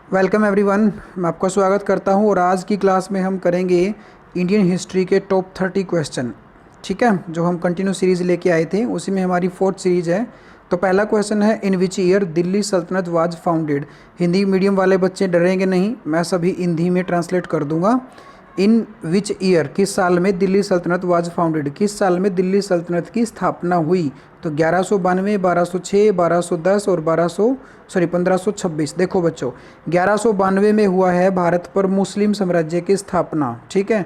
Welcome everyone. मैं आपका स्वागत करता हूं और आज की क्लास में हम करेंगे इंडियन हिस्ट्री के टॉप 30 क्वेश्चन। ठीक है, जो हम कंटिन्यू सीरीज़ लेके आए थे उसी में हमारी फोर्थ सीरीज़ है। तो पहला क्वेश्चन है, इन विच ईयर दिल्ली सल्तनत वाज फाउंडेड। हिंदी मीडियम वाले बच्चे डरेंगे नहीं, मैं सभी हिंदी में ट्रांसलेट कर दूंगा। इन विच ईयर, किस साल में दिल्ली सल्तनत वाज फाउंडेड, किस साल में दिल्ली सल्तनत की स्थापना हुई। तो 1192, 1206, 1210 और 1526। देखो बच्चों, 1192 में हुआ है भारत पर मुस्लिम साम्राज्य की स्थापना। ठीक है,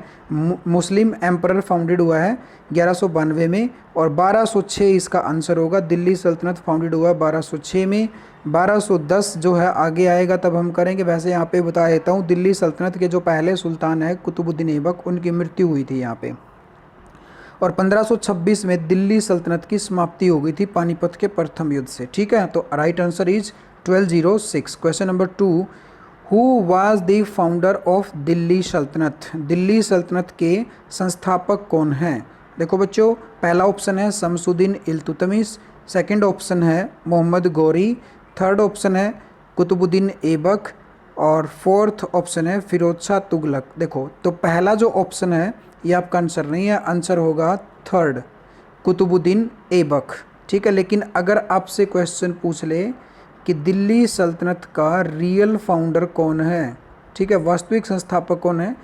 मुस्लिम एम्परर फाउंडेड हुआ है 1192 में। और 1206 इसका आंसर होगा, दिल्ली सल्तनत फाउंडेड हुआ 1206 में। 1210 जो है आगे आएगा तब हम करेंगे। वैसे यहाँ पे बता देता हूँ, दिल्ली सल्तनत के जो पहले सुल्तान है कुतुबुद्दीन ऐबक, उनकी मृत्यु हुई थी यहाँ पे। और 1526 में दिल्ली सल्तनत की समाप्ति हो गई थी पानीपत के प्रथम युद्ध से। ठीक है, तो right answer is 1206। Question number 2, who was the founder of Delhi सल्तनत। दिल्ली सल्तनत के संस्थापक कौन हैं। देखो बच्चों, पहला ऑप्शन है शमसुद्दीन इल्तुतमिश, सेकंड ऑप्शन है मोहम्मद गौरी, थर्ड ऑप्शन है कुतुबुद्दीन ऐबक और फोर्थ ऑप्शन है फिरोज शाह तुगलक। देखो, तो पहला जो ऑप्शन है ये आपका आंसर नहीं है, आंसर होगा थर्ड, कुतुबुद्दीन ऐबक। ठीक है, लेकिन अगर आपसे क्वेश्चन पूछ ले कि दिल्ली सल्तनत का रियल फाउंडर कौन है, ठीक है, वास्तविक संस्थापक कौन है,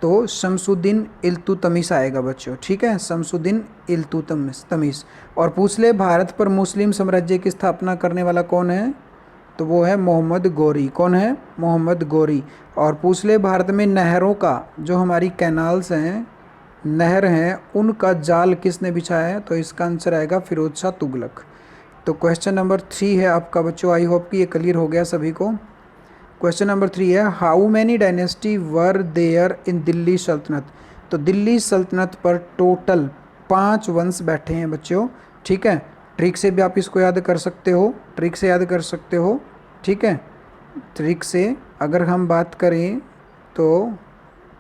तो शमसुद्दीन इल्तुतमिश आएगा बच्चों। ठीक है, शमसुद्दीन इल्तुतमिश। और पूछ ले भारत पर मुस्लिम साम्राज्य की स्थापना करने वाला कौन है, तो वो है मोहम्मद गौरी। कौन है, मोहम्मद गौरी। और पूछ ले भारत में नहरों का, जो हमारी कैनाल्स हैं, नहर हैं, उनका जाल किसने बिछाया है, तो इसका आंसर आएगा फिरोज शाह तुगलक। तो क्वेश्चन नंबर 3 है आपका बच्चों, आई होप कि ये क्लियर हो गया सभी को। क्वेश्चन नंबर 3 है, how many dynasty were there in Delhi Saltanat. तो दिल्ली सल्तनत पर टोटल 5 वंश बैठे हैं बच्चों। ठीक है, ट्रिक से भी आप इसको याद कर सकते हो, ट्रिक से याद कर सकते हो। ठीक है, ट्रिक से अगर हम बात करें तो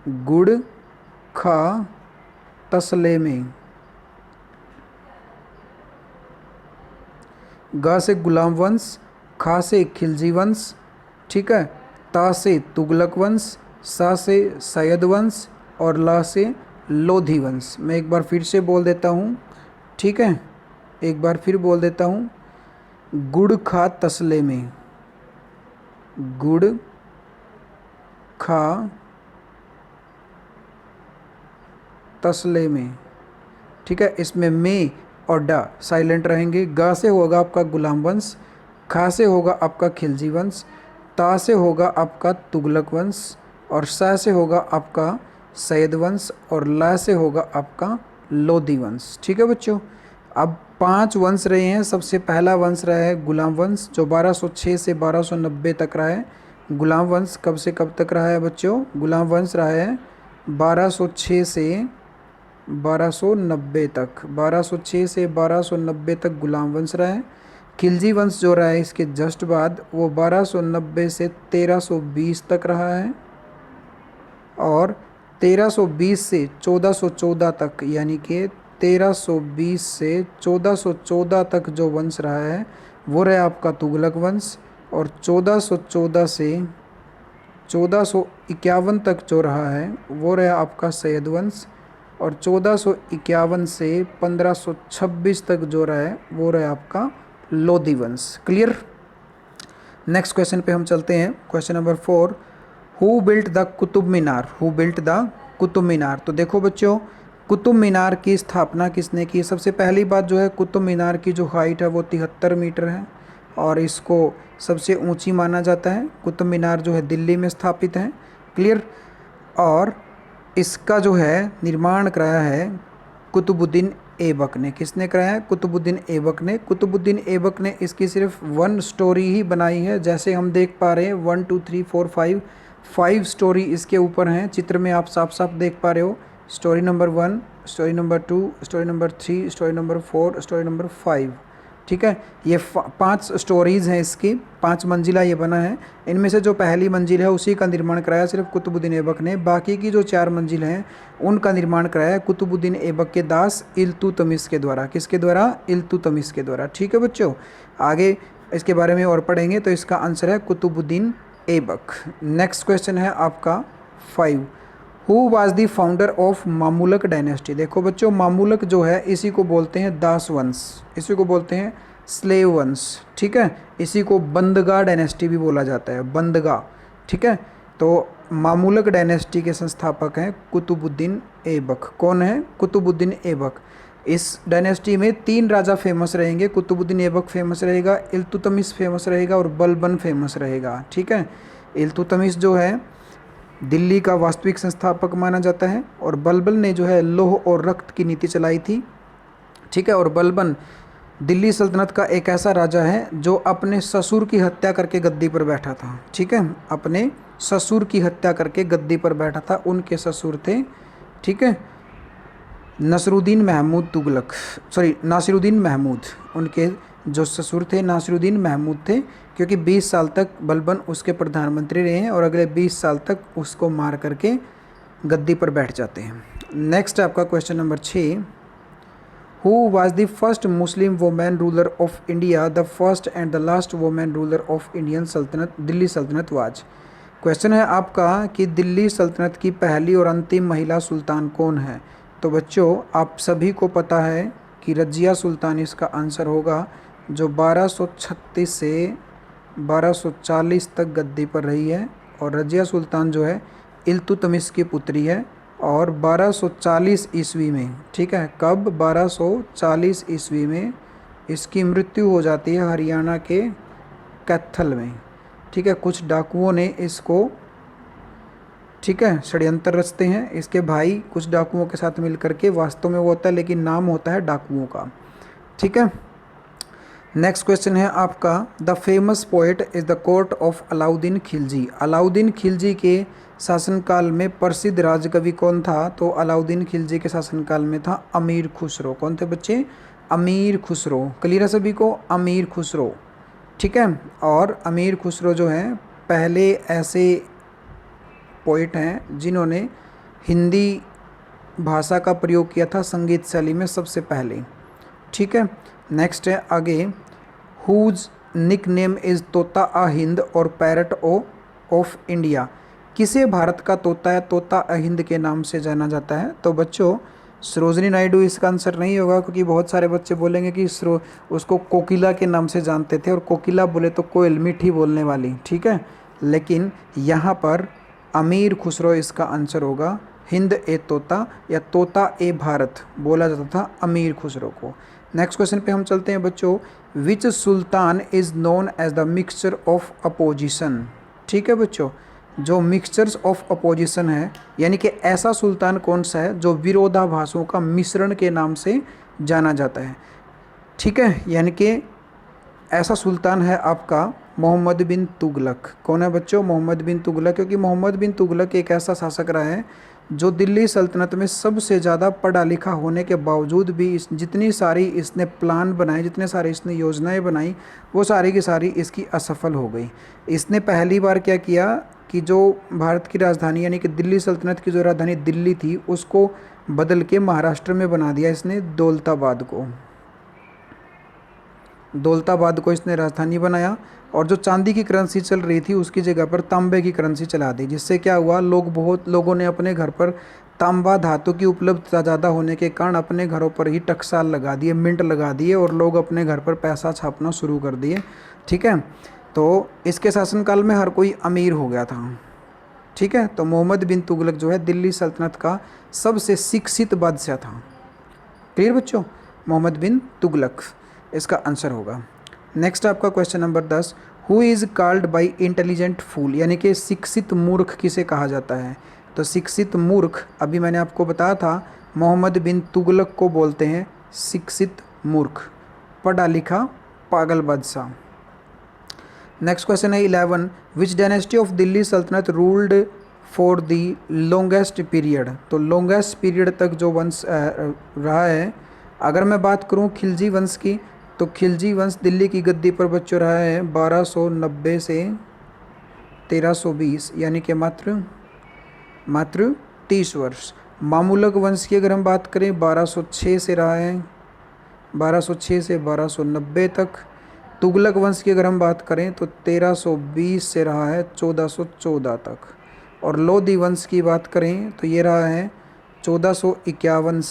गुड़ खा तसले में, गा से गुलाम वंश, खा से खिलजी वंश, ठीक है, ता से तुगलक वंश, सा से सैयद वंश और ला से लोधी वंश। मैं एक बार फिर से बोल देता हूँ। ठीक है, एक बार फिर बोल देता हूँ, गुड़ खा तसले में, गुड़ खा तसले में। ठीक है, इसमें में और डा साइलेंट रहेंगे। गा से होगा आपका गुलाम वंश, खा से होगा आपका खिलजी वंश, ता से होगा आपका तुगलक वंश और सा से होगा आपका सैयद वंश और ला से होगा आपका लोधी वंश। ठीक है बच्चों, अब 5 वंश रहे हैं। सबसे पहला वंश रहा है गुलाम वंश, जो 1206 से 1290 तक रहा है। गुलाम वंश कब से कब तक रहा है बच्चों, गुलाम वंश रहा है 1206 से 1290 तक, 1206 से 1290 तक गुलाम वंश रहा है। खिलजी वंश जो रहा है इसके जस्ट बाद, वो 1290 से 1320 तक रहा है। और 1320 से 1414 तक, यानी कि 1320 से 1414 तक जो वंश रहा है वो रहा आपका तुगलक वंश। और 1414 से 1451 तक जो रहा है वो रहा आपका सैयद वंश। और 1451 से 1526 तक जो रहा है वो रहा आपका लोधी वंश। क्लियर। नेक्स्ट क्वेश्चन पे हम चलते हैं। Question number 4, who built the Qutub Minar. Who built the Qutub Minar. तो देखो बच्चों, कुतुब मीनार की स्थापना किसने की। सबसे पहली बात जो है, कुतुब मीनार की जो हाइट है वो 73 मीटर है और इसको सबसे ऊंची माना जाता है। कुतुब मीनार जो है दिल्ली में स्थापित है। क्लियर। और इसका जो है निर्माण कराया है कुतुबुद्दीन ऐबक ने। किसने कराया है, कुतुबुद्दीन ऐबक ने। कुतुबुद्दीन ऐबक ने इसकी सिर्फ 1 स्टोरी ही बनाई है। जैसे हम देख पा रहे हैं 1 2 3 4 5 स्टोरी इसके ऊपर हैं। चित्र में आप साफ साफ देख पा रहे हो, story number 1, story number 2, story number 3, story number 4, story number 5। ठीक है, ये 5 स्टोरीज़ हैं इसकी, 5 मंजिला ये बना है। इनमें से जो पहली मंजिल है उसी का निर्माण कराया सिर्फ कुतुबुद्दीन ऐबक ने। बाकी की जो 4 मंजिल हैं उनका निर्माण कराया कुतुबुद्दीन ऐबक के दास इल्तुतमिश के द्वारा। किसके द्वारा, इल्तुतमिश के द्वारा। ठीक है बच्चों, आगे इसके बारे में और पढ़ेंगे। तो इसका आंसर है कुतुबुद्दीन ऐबक। नेक्स्ट क्वेश्चन है आपका 5, who was the founder of Mamluk dynasty. देखो बच्चों, मामूलक जो है इसी को बोलते हैं दास वंश, इसी को बोलते हैं स्लेव वंश, ठीक है। इसी को बंदगा डायनेस्टी भी बोला जाता है, बंदगा, ठीक है। तो मामूलक डायनेस्टी के संस्थापक हैं कुतुबुद्दीन ऐबक। कौन है? कुतुबुद्दीन ऐबक। इस डायनेस्टी में 3 राजा फेमस रहेंगे, कुतुबुद्दीन ऐबक फेमस रहेगा, इल्तुतमिश फेमस रहेगा और बलबन फेमस रहेगा, ठीक है। इल्तुतमिश जो है दिल्ली का वास्तविक संस्थापक माना जाता है और बलबन ने जो है लौह और रक्त की नीति चलाई थी, ठीक है। और बलबन दिल्ली सल्तनत का एक ऐसा राजा है जो अपने ससुर की हत्या करके गद्दी पर बैठा था, ठीक है। अपने ससुर की हत्या करके गद्दी पर बैठा था, उनके ससुर थे, ठीक है, नसरुद्दीन महमूद तुगलक, सॉरी नासिरुद्दीन महमूद। उनके जो ससुर थे नासिरुद्दीन महमूद थे, क्योंकि 20 साल तक बलबन उसके प्रधानमंत्री रहे हैं और अगले 20 साल तक उसको मार करके गद्दी पर बैठ जाते हैं। नेक्स्ट आपका question number 6, who was the first Muslim women ruler of India, the first and the last women ruler of Indian सल्तनत, दिल्ली सल्तनत वाज। क्वेश्चन है आपका कि दिल्ली सल्तनत की पहली और अंतिम महिला सुल्तान कौन है। तो बच्चों, आप सभी को पता है कि रज़िया सुल्तान इसका आंसर होगा, जो 1236 से 1240 तक गद्दी पर रही है। और रज़िया सुल्तान जो है इल्तुतमिश की पुत्री है और 1240 ईस्वी में, ठीक है, कब? 1240 ईस्वी में इसकी मृत्यु हो जाती है हरियाणा के कैथल में, ठीक है। कुछ डाकुओं ने इसको, ठीक है, षड्यंत्र रचते हैं, इसके भाई कुछ डाकुओं के साथ मिलकर के, वास्तव में वो होता है लेकिन नाम होता है डाकुओं का, ठीक है। नेक्स्ट क्वेश्चन है आपका, the famous poet is the court of Alauddin Khilji. Alauddin Khilji के शासनकाल में प्रसिद्ध राजकवि कौन था? तो अलाउद्दीन खिलजी के शासनकाल में था अमीर खुसरो। कौन थे बच्चे? अमीर खुसरो। क्लियर है सभी को? अमीर खुसरो, ठीक है। और अमीर खुसरो जो हैं पहले ऐसे पोइट हैं जिन्होंने हिंदी भाषा का प्रयोग किया था संगीत शैली में सबसे पहले, ठीक है। नेक्स्ट है आगे, हुज निक नेम इज़ तोता आ हिंद और पैरट ऑफ इंडिया। किसे भारत का तोता या तोता आ हिंद के नाम से जाना जाता है? तो बच्चों, सरोजनी नायडू इसका आंसर नहीं होगा, क्योंकि बहुत सारे बच्चे बोलेंगे कि उसको कोकिला के नाम से जानते थे, और कोकिला बोले तो कोयल, मीठी बोलने वाली, ठीक है। लेकिन यहाँ पर अमीर खुसरो इसका आंसर होगा। हिंद ए तोता या तोता ए भारत बोला जाता था अमीर खुसरो को। नेक्स्ट क्वेश्चन पे हम चलते हैं बच्चों, which sultan is known as the mixture of opposition. ठीक है बच्चों, जो मिक्सचर्स ऑफ अपोजिशन है, यानी कि ऐसा सुल्तान कौन सा है जो विरोधाभासों का मिश्रण के नाम से जाना जाता है। ठीक है, यानी कि ऐसा सुल्तान है आपका मोहम्मद बिन तुगलक। कौन है बच्चों? मोहम्मद बिन तुगलक। क्योंकि मोहम्मद बिन तुगलक एक ऐसा शासक रहा है जो दिल्ली सल्तनत में सबसे ज़्यादा पढ़ा लिखा होने के बावजूद भी जितनी सारी इसने प्लान बनाए, जितने सारे इसने योजनाएं बनाई, वो सारी की सारी इसकी असफल हो गई। इसने पहली बार क्या किया कि जो भारत की राजधानी यानी कि दिल्ली सल्तनत की जो राजधानी दिल्ली थी उसको बदल के महाराष्ट्र में बना दिया इसने दौलताबाद को। दौलताबाद को इसने राजधानी बनाया और जो चांदी की करेंसी चल रही थी उसकी जगह पर तांबे की करेंसी चला दी, जिससे क्या हुआ, बहुत लोगों ने अपने घर पर तांबा धातु की उपलब्धता ज़्यादा होने के कारण अपने घरों पर ही टकसाल लगा दिए, मिंट लगा दिए और लोग अपने घर पर पैसा छापना शुरू कर दिए। ठीक है, तो इसके शासनकाल में हर कोई अमीर हो गया था। ठीक है, तो मोहम्मद बिन तुगलक जो है दिल्ली सल्तनत का सबसे शिक्षित बादशाह था। क्लियर बच्चों? मोहम्मद बिन तुगलक इसका आंसर होगा। नेक्स्ट आपका question number 10, who is called by intelligent fool, यानी कि शिक्षित मूर्ख किसे कहा जाता है? तो शिक्षित मूर्ख, अभी मैंने आपको बताया था, मोहम्मद बिन तुगलक को बोलते हैं शिक्षित मूर्ख, पढ़ा लिखा पागल बादशाह। नेक्स्ट क्वेश्चन है 11, विच डायनेस्टी ऑफ दिल्ली सल्तनत ruled for the longest period. तो लॉन्गेस्ट पीरियड तक जो वंश रहा है, अगर मैं बात करूं खिलजी वंश की, तो खिलजी वंश दिल्ली की गद्दी पर बच्चों रहा है 1290 से 1320, यानी कि मात्र 30 वर्ष। मामूलक वंश की अगर हम बात करें 1206 से रहा है, 1206 से 1290 तक। तुगलक वंश की अगर हम बात करें तो 1320 से रहा है 1414 तक, और लोधी वंश की बात करें तो ये रहा है 1451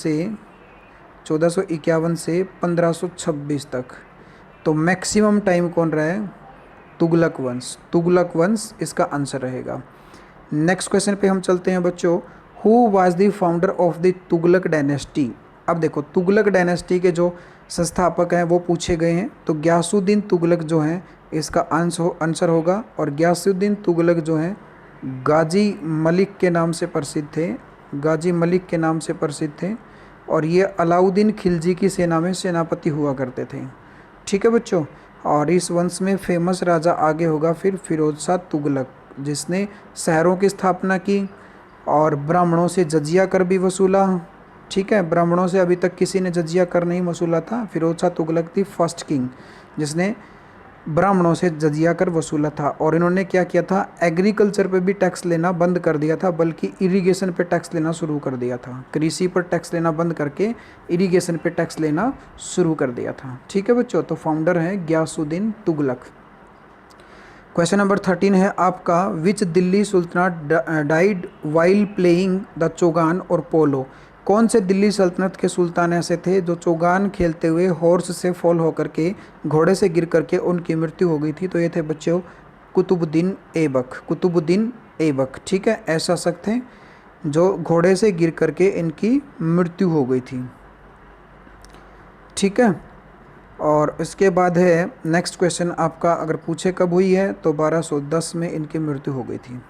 से 1526 तक। तो मैक्सिमम टाइम कौन रहा है? तुगलक वंश। तुगलक वंश इसका आंसर रहेगा। नेक्स्ट क्वेश्चन पे हम चलते हैं बच्चों। Who was the founder of the Tughlaq dynasty? अब देखो तुगलक डायनेस्टी के जो संस्थापक हैं वो पूछे गए हैं, तो गयासुद्दीन तुगलक जो हैं इसका आंसर होगा। और गयासुद्दीन तुगलक जो हैं गाजी मलिक के नाम से प्रसिद्ध थे, गाजी मलिक के नाम से प्रसिद्ध थे, और ये अलाउद्दीन खिलजी की सेना में सेनापति हुआ करते थे। ठीक है बच्चों। और इस वंश में फेमस राजा आगे होगा फिर फिरोज शाह तुगलक, जिसने शहरों की स्थापना की और ब्राह्मणों से जजिया कर भी वसूला। ठीक है, ब्राह्मणों से अभी तक किसी ने जजिया कर नहीं वसूला था। फिरोज शाह तुगलक थी फर्स्ट किंग जिसने ब्राह्मणों से जजिया कर वसूला था। और इन्होंने क्या किया था? एग्रीकल्चर पे भी टैक्स लेना बंद कर दिया था, बल्कि इरिगेशन पे टैक्स लेना शुरू कर दिया था। कृषि पर टैक्स लेना बंद करके इरिगेशन पे टैक्स लेना शुरू कर दिया था। ठीक है बच्चों, तो फाउंडर हैं गयासुद्दीन तुगलक। क्वेश्चन नंबर 13 है आपका, which Delhi sultan died while playing the chaugan और पोलो? कौन से दिल्ली सल्तनत के सुल्तान ऐसे थे जो चौगान खेलते हुए हॉर्स से फॉल होकर के, घोड़े से गिर करके उनकी मृत्यु हो गई थी? तो ये थे बच्चों कुतुबुद्दीन ऐबक। कुतुबुद्दीन ऐबक, ठीक है, ऐसा शख्स थे जो घोड़े से गिर करके इनकी मृत्यु हो गई थी। ठीक है, और इसके बाद है नेक्स्ट क्वेश्चन आपका, अगर पूछे कब हुई है तो 1210 में इनकी मृत्यु हो गई थी।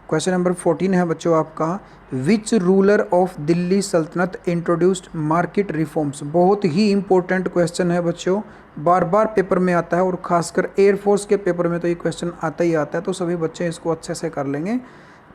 क्वेश्चन नंबर 14 है बच्चों आपका, विच रूलर ऑफ दिल्ली सल्तनत इंट्रोड्यूस्ड मार्केट रिफॉर्म्स? बहुत ही इंपॉर्टेंट क्वेश्चन है बच्चों, बार बार पेपर में आता है, और खासकर एयरफोर्स के पेपर में तो ये क्वेश्चन आता ही आता है, तो सभी बच्चे इसको अच्छे से कर लेंगे।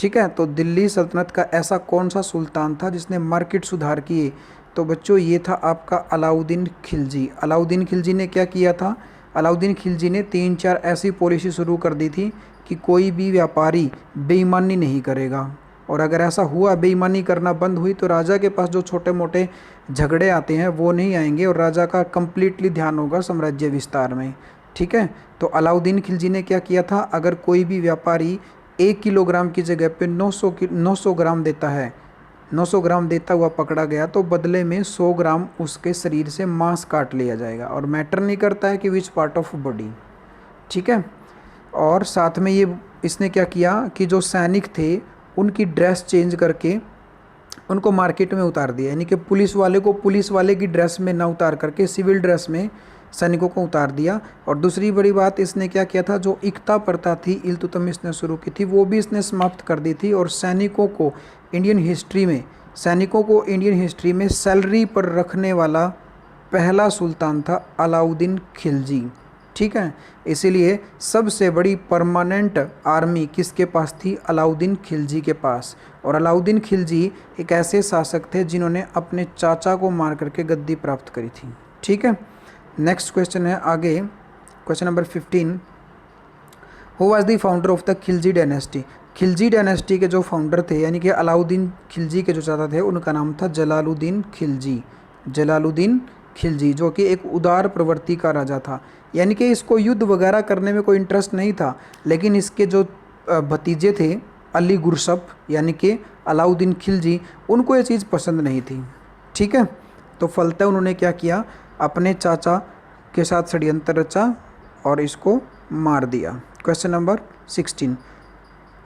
ठीक है, तो दिल्ली सल्तनत का ऐसा कौन सा सुल्तान था जिसने मार्केट सुधार किए? तो बच्चों ये था आपका अलाउद्दीन खिलजी। अलाउद्दीन खिलजी ने क्या किया था? अलाउद्दीन खिलजी ने 3-4 ऐसी पॉलिसी शुरू कर दी थी कि कोई भी व्यापारी बेईमानी नहीं करेगा, और अगर ऐसा हुआ, बेईमानी करना बंद हुई, तो राजा के पास जो छोटे मोटे झगड़े आते हैं वो नहीं आएंगे, और राजा का कंप्लीटली ध्यान होगा साम्राज्य विस्तार में। ठीक है, तो अलाउद्दीन खिलजी ने क्या किया था? अगर कोई भी व्यापारी 1 किलोग्राम की जगह पे 900 ग्राम देता है, 900 ग्राम देता हुआ पकड़ा गया, तो बदले में 100 ग्राम उसके शरीर से मांस काट लिया जाएगा, और मैटर नहीं करता है कि विच पार्ट ऑफ बॉडी। ठीक है, और साथ में ये इसने क्या किया कि जो सैनिक थे उनकी ड्रेस चेंज करके उनको मार्केट में उतार दिया, यानी कि पुलिस वाले को पुलिस वाले की ड्रेस में ना उतार करके सिविल ड्रेस में सैनिकों को उतार दिया। और दूसरी बड़ी बात इसने क्या किया था, जो इक्ता प्रथा थी इल्तुतमिश ने शुरू की थी, वो भी इसने समाप्त कर दी थी। और सैनिकों को इंडियन हिस्ट्री में सैलरी पर रखने वाला पहला सुल्तान था अलाउद्दीन खिलजी। ठीक है, इसीलिए सबसे बड़ी परमानेंट आर्मी किसके पास थी? अलाउद्दीन खिलजी के पास। और अलाउद्दीन खिलजी एक ऐसे शासक थे जिन्होंने अपने चाचा को मार करके गद्दी प्राप्त करी थी। ठीक है, नेक्स्ट क्वेश्चन है आगे, question number 15, who was the founder of the Khilji dynasty? Khilji dynasty के जो फाउंडर थे, यानी कि अलाउद्दीन खिलजी के जो चाचा थे, उनका नाम था जलालुद्दीन खिलजी। जलालुद्दीन खिलजी, जो कि एक उदार प्रवृत्ति का राजा था, यानी कि इसको युद्ध वगैरह करने में कोई इंटरेस्ट नहीं था, लेकिन इसके जो भतीजे थे अली गुरसप यानी कि अलाउद्दीन खिलजी, उनको ये चीज़ पसंद नहीं थी। ठीक है, तो फलतः उन्होंने क्या किया, अपने चाचा के साथ षड्यंत्र रचा और इसको मार दिया। Question number 16,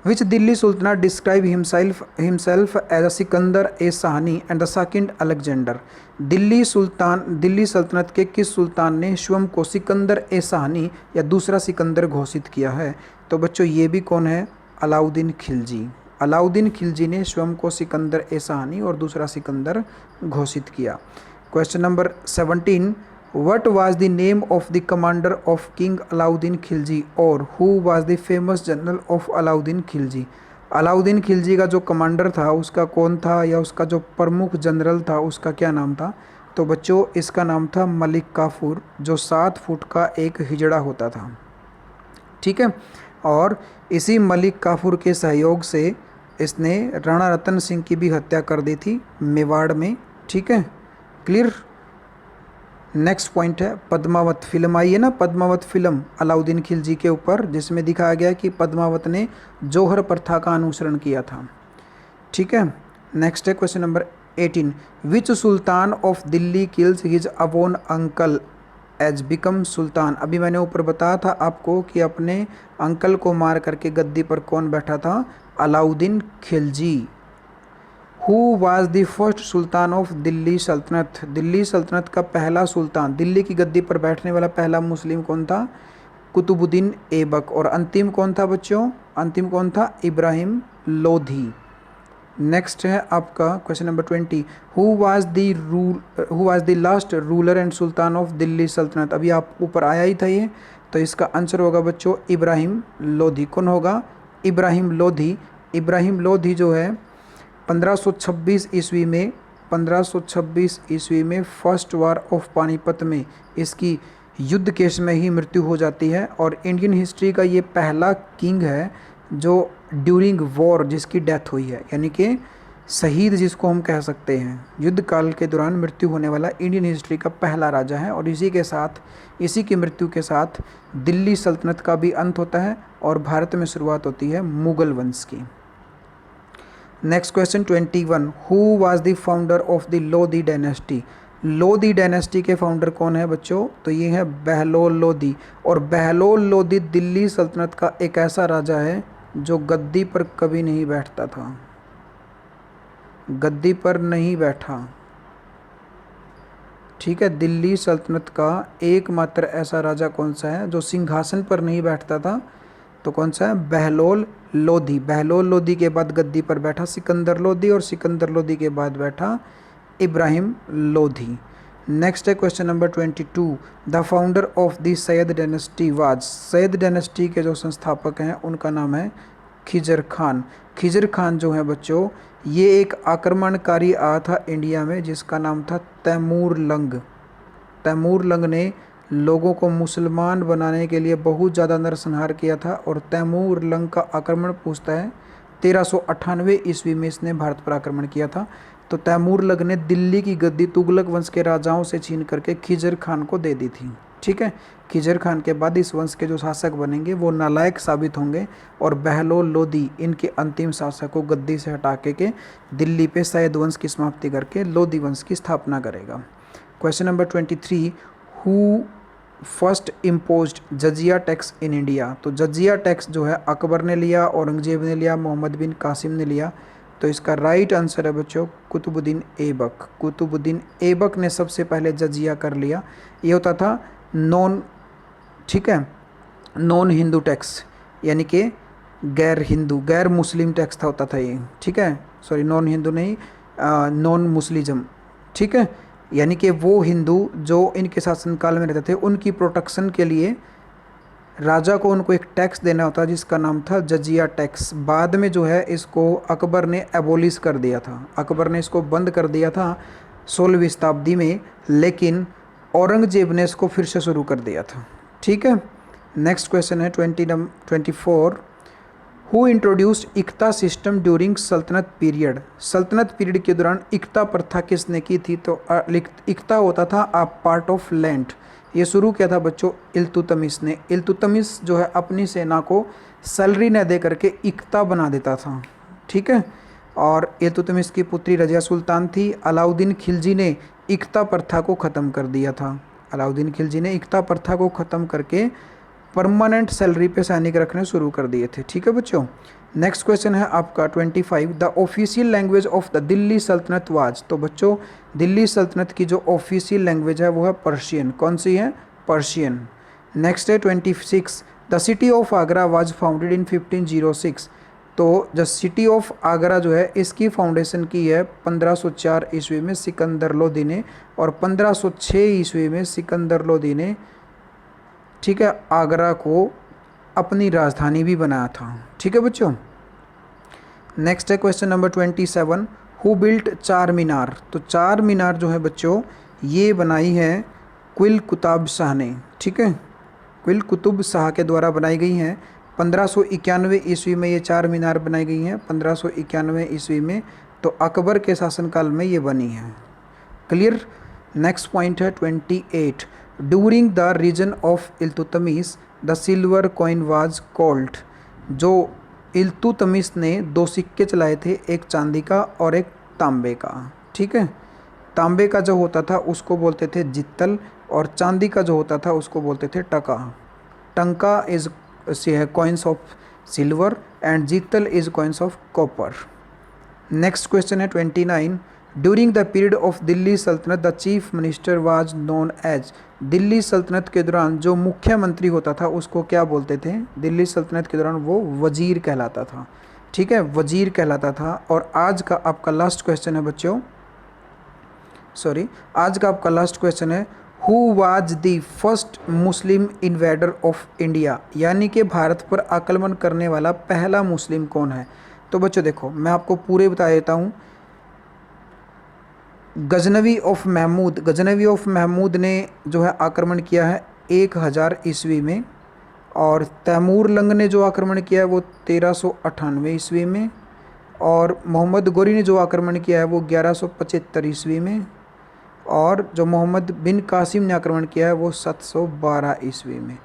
which Delhi sultan describe himself as a Sikandar e Sani and the second Alexander? Delhi सल्तनत के किस सुल्तान ने स्वयं को सिकंदर ए शाहनी या दूसरा सिकंदर घोषित किया है? तो बच्चों ये भी कौन है? अलाउद्दीन खिलजी। अलाउद्दीन खिलजी ने स्वयं को सिकंदर ए शाहनी और दूसरा सिकंदर घोषित किया। Question number 17, What was the name of the commander of King Alauddin Khilji और who was the famous general of Alauddin Khilji? Alauddin Khilji का जो कमांडर था उसका कौन था, या उसका जो प्रमुख जनरल था उसका क्या नाम था? तो बच्चों इसका नाम था मलिक काफूर, जो 7 फुट का एक हिजड़ा होता था। ठीक है, और इसी मलिक काफूर के सहयोग से इसने राणा रतन सिंह की भी हत्या कर दी थी मेवाड़ में। ठीक है, क्लियर। नेक्स्ट पॉइंट है पद्मावत फिल्म आई है ना, पद्मावत फिल्म अलाउद्दीन खिलजी के ऊपर, जिसमें दिखाया गया कि पद्मावत ने जौहर प्रथा का अनुसरण किया था। ठीक है। नेक्स्ट है question number 18, which sultan of Delhi kills his own uncle as become sultan. अभी मैंने ऊपर बताया था आपको कि अपने अंकल को मार करके गद्दी पर कौन बैठा था, Alauddin Khilji. Who was the first sultan of Delhi सल्तनत। दिल्ली सल्तनत का पहला सुल्तान, दिल्ली की गद्दी पर बैठने वाला पहला मुस्लिम कौन था, कुतुबुद्दीन ऐबक। और अंतिम कौन था बच्चों, अंतिम कौन था, इब्राहिम लोधी। नेक्स्ट है आपका question number 20, who was the last ruler and sultan of Delhi सल्तनत। अभी आप ऊपर आया ही था ये, तो इसका आंसर होगा बच्चों इब्राहिम लोधी। कौन होगा, इब्राहिम लोधी। इब्राहिम लोधी जो है 1526 ईस्वी में, 1526 ईस्वी में फर्स्ट वार ऑफ पानीपत में इसकी युद्ध केस में ही मृत्यु हो जाती है। और इंडियन हिस्ट्री का ये पहला किंग है जो ड्यूरिंग वॉर जिसकी डेथ हुई है, यानी कि शहीद जिसको हम कह सकते हैं, युद्ध काल के दौरान मृत्यु होने वाला इंडियन हिस्ट्री का पहला राजा है। और इसी के साथ, इसी की मृत्यु के साथ दिल्ली सल्तनत का भी अंत होता है और भारत में शुरुआत होती है मुगल वंश की। Next question 21, who was the founder of the Lodhi dynasty. Lodhi dynasty के फाउंडर कौन है बच्चों, तो ये है बहलोल लोधी। और बहलोल लोधी दिल्ली सल्तनत का एक ऐसा राजा है जो गद्दी पर कभी नहीं बैठता था, गद्दी पर नहीं बैठा। ठीक है, दिल्ली सल्तनत का एकमात्र ऐसा राजा कौन सा है जो सिंहासन पर नहीं बैठता था, तो कौन सा है, बहलोल लोधी। बहलोल लोधी के बाद गद्दी पर बैठा सिकंदर लोधी, और सिकंदर लोधी के बाद बैठा इब्राहिम लोधी। नेक्स्ट है question number 22, the founder of the Syed dynasty was. Syed dynasty के जो संस्थापक हैं उनका नाम है खिजर खान। खिजर खान जो है बच्चों, ये एक आक्रमणकारी आया था इंडिया में जिसका नाम था तैमूर लंग। तैमूर लंग ने लोगों को मुसलमान बनाने के लिए बहुत ज़्यादा नरसंहार किया था। और तैमूर लंग का आक्रमण पूछता है 1398 ईस्वी में इसने भारत पर आक्रमण किया था। तो तैमूर लंग ने दिल्ली की गद्दी तुगलक वंश के राजाओं से छीन करके खिजर खान को दे दी थी। ठीक है, खिजर खान के बाद इस वंश के जो शासक बनेंगे वो नालायक साबित होंगे और बहलोल लोधी इनके अंतिम शासक को गद्दी से हटा के दिल्ली पे सैयद वंश की समाप्ति करके लोधी वंश की स्थापना करेगा। Question number 23, who first imposed jizya tax in India. तो जजिया टैक्स जो है अकबर ने लिया, औरंगजेब ने लिया, मोहम्मद बिन कासिम ने लिया। तो इसका राइट आंसर है बच्चों कुतुबुद्दीन ऐबक। कुतुबुद्दीन ऐबक ने सबसे पहले जजिया कर लिया। ये होता था नॉन, ठीक है, नॉन हिंदू टैक्स, यानी कि गैर हिंदू, गैर मुस्लिम टैक्स था, होता था ये। ठीक है, सॉरी नॉन हिंदू नहीं, नॉन मुस्लिज्म। ठीक है, यानी कि वो हिंदू जो इनके शासनकाल में रहते थे उनकी प्रोटेक्शन के लिए राजा को उनको एक टैक्स देना होता जिसका नाम था जजिया टैक्स। बाद में जो है इसको अकबर ने एबोलिश कर दिया था, अकबर ने इसको बंद कर दिया था 16वीं शताब्दी में, लेकिन औरंगजेब ने इसको फिर से शुरू कर दिया था। ठीक है, नेक्स्ट क्वेश्चन है 24, हु इंट्रोड्यूस्ड इक्ता सिस्टम ड्यूरिंग सल्तनत पीरियड। सल्तनत पीरियड के दौरान इक्ता प्रथा किसने की थी, तो इक्ता होता था अ पार्ट ऑफ लैंड। ये शुरू किया था बच्चों इल्तुतमिश ने। इल्तुतमिश जो है अपनी सेना को सैलरी न दे करके इक्ता बना देता था। ठीक है, और इल्तुतमिश की पुत्री रजिया सुल्तान थी। अलाउद्दीन खिलजी ने इक्ता प्रथा को ख़त्म कर दिया था। अलाउद्दीन खिलजी ने इक्ता प्रथा को ख़त्म करके परमानेंट सैलरी पे सैनिक रखने शुरू कर दिए थे। ठीक है बच्चों, नेक्स्ट क्वेश्चन है आपका 25, the official language of the Delhi सल्तनत वाज। तो बच्चों दिल्ली सल्तनत की जो ऑफिशियल लैंग्वेज है वो है पर्शियन। कौन सी है, पर्शियन। नेक्स्ट है 26, the city of Agra was founded in 1506। तो द सिटी ऑफ आगरा जो है इसकी फाउंडेशन की है 1504 ईस्वी में सिकंदर लोधी ने, और 1506 ईस्वी में सिकंदर लोधी ने, ठीक है, आगरा को अपनी राजधानी भी बनाया था। ठीक है बच्चों, नेक्स्ट है क्वेश्चन नंबर 27, हु बिल्ट चार मीनार। तो चार मीनार जो है बच्चों ये बनाई है क्विल कुतुब शाह ने। ठीक है, क्विल कुतुब शाह के द्वारा बनाई गई हैं। 1591 ईस्वी में ये चार मीनार बनाई गई हैं, 1591 ईस्वी में। तो अकबर के शासनकाल में ये बनी है। क्लियर। नेक्स्ट पॉइंट है 28, during the reign of Iltutmish the silver coin was called. जो इल्तुतमिश ने 2 सिक्के चलाए थे, एक चांदी का और एक तांबे का, ठीक है। तांबे का जो होता था उसको बोलते थे जित्तल, और चांदी का जो होता था उसको बोलते थे टका। Tanka is coins of silver and jittal is coins of copper. Next question है 29, during the period of Delhi Sultanate the chief minister was known as. Delhi सल्तनत के दौरान जो मुख्यमंत्री होता था उसको क्या बोलते थे? दिल्ली सल्तनत के दौरान वो वजीर कहलाता था, ठीक है, वजीर कहलाता था। और आज का आपका लास्ट क्वेश्चन है बच्चों, आज का आपका लास्ट क्वेश्चन है, who was the first Muslim invader of India. यानी कि भारत पर आक्रमण करने वाला पहला मुस्लिम कौन है? तो बच्चों देखो, मैं आपको पूरे बता देता हूँ। गजनवी ऑफ महमूद ने जो है आक्रमण किया है 1000 ईस्वी में, और तैमूर लंग ने जो आक्रमण किया है वो 1398 ईस्वी में, और मोहम्मद गोरी ने जो आक्रमण किया है वो 1175 ईस्वी में, और जो मोहम्मद बिन कासिम ने आक्रमण किया है वो 712 ईस्वी में।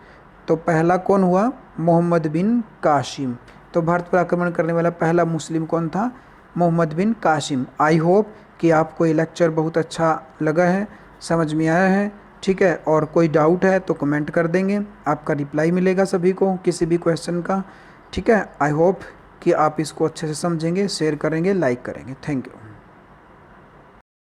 तो पहला कौन हुआ? मोहम्मद बिन कासिम। तो भारत पर आक्रमण करने वाला पहला मुस्लिम कौन था? मोहम्मद बिन कासिम। आई होप कि आपको ये लेक्चर बहुत अच्छा लगा है, समझ में आया है, ठीक है। और कोई डाउट है तो कमेंट कर देंगे, आपका रिप्लाई मिलेगा सभी को किसी भी क्वेश्चन का, ठीक है। आई होप कि आप इसको अच्छे से समझेंगे, शेयर करेंगे, लाइक करेंगे। Thank you.